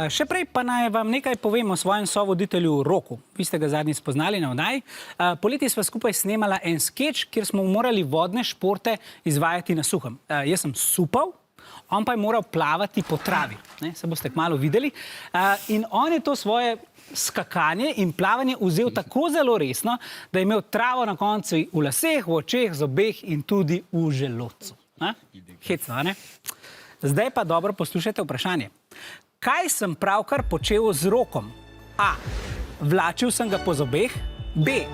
Še prej pa naj vam nekaj povem o svojem sovoditelju Roku. Vi ste ga zadnjič spoznali na oddaji. Poleti sva skupaj snemala en skeč, kjer smo morali vodne športe izvajati na suhem. Jaz sem supal, on pa je moral plavati po travi. Se boste kmalu videli. In on je to svoje skakanje in plavanje vzel tako zelo resno, da je imel travo na koncu v laseh, v očeh, zobeh in tudi v želodcu. Hecno, ne? Zdaj pa dobro poslušajte vprašanje. Kaj sem pravkar počel z Rokom? A. Vlačil sem ga po zobeh. B.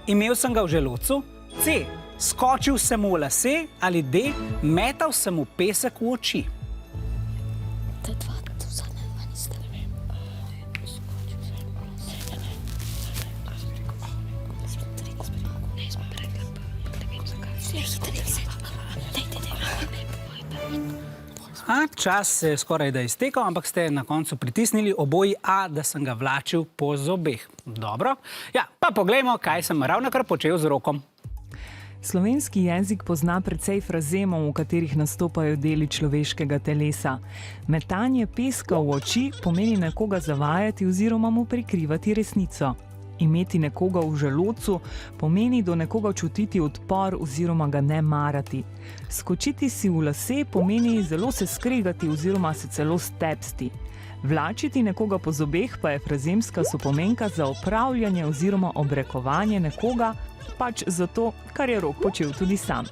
Imel sem ga v želodcu. C. Skočil sem mu v lase. Ali D. Metal sem mu pesek v oči. Čas se je skoraj da iztekal, ampak ste na koncu pritisnili oboji A, da sem ga vlačil po zobeh. Dobro. Ja, pa poglejmo, kaj sem ravnokar počel z Rokom. Slovenski jezik pozna precej frazemov, v katerih nastopajo deli človeškega telesa. Metanje peska v oči pomeni nekoga zavajati oziroma mu prikrivati resnico. Imeti nekoga v želodcu pomeni do nekoga čutiti odpor oziroma ga ne marati. Skočiti si v lase pomeni zelo se skregati oziroma se celo stepsti. Vlačiti nekoga po zobeh pa je frazemska sopomenka za opravljanje oziroma obrekovanje nekoga, pač zato, kar je Rok počel tudi sam.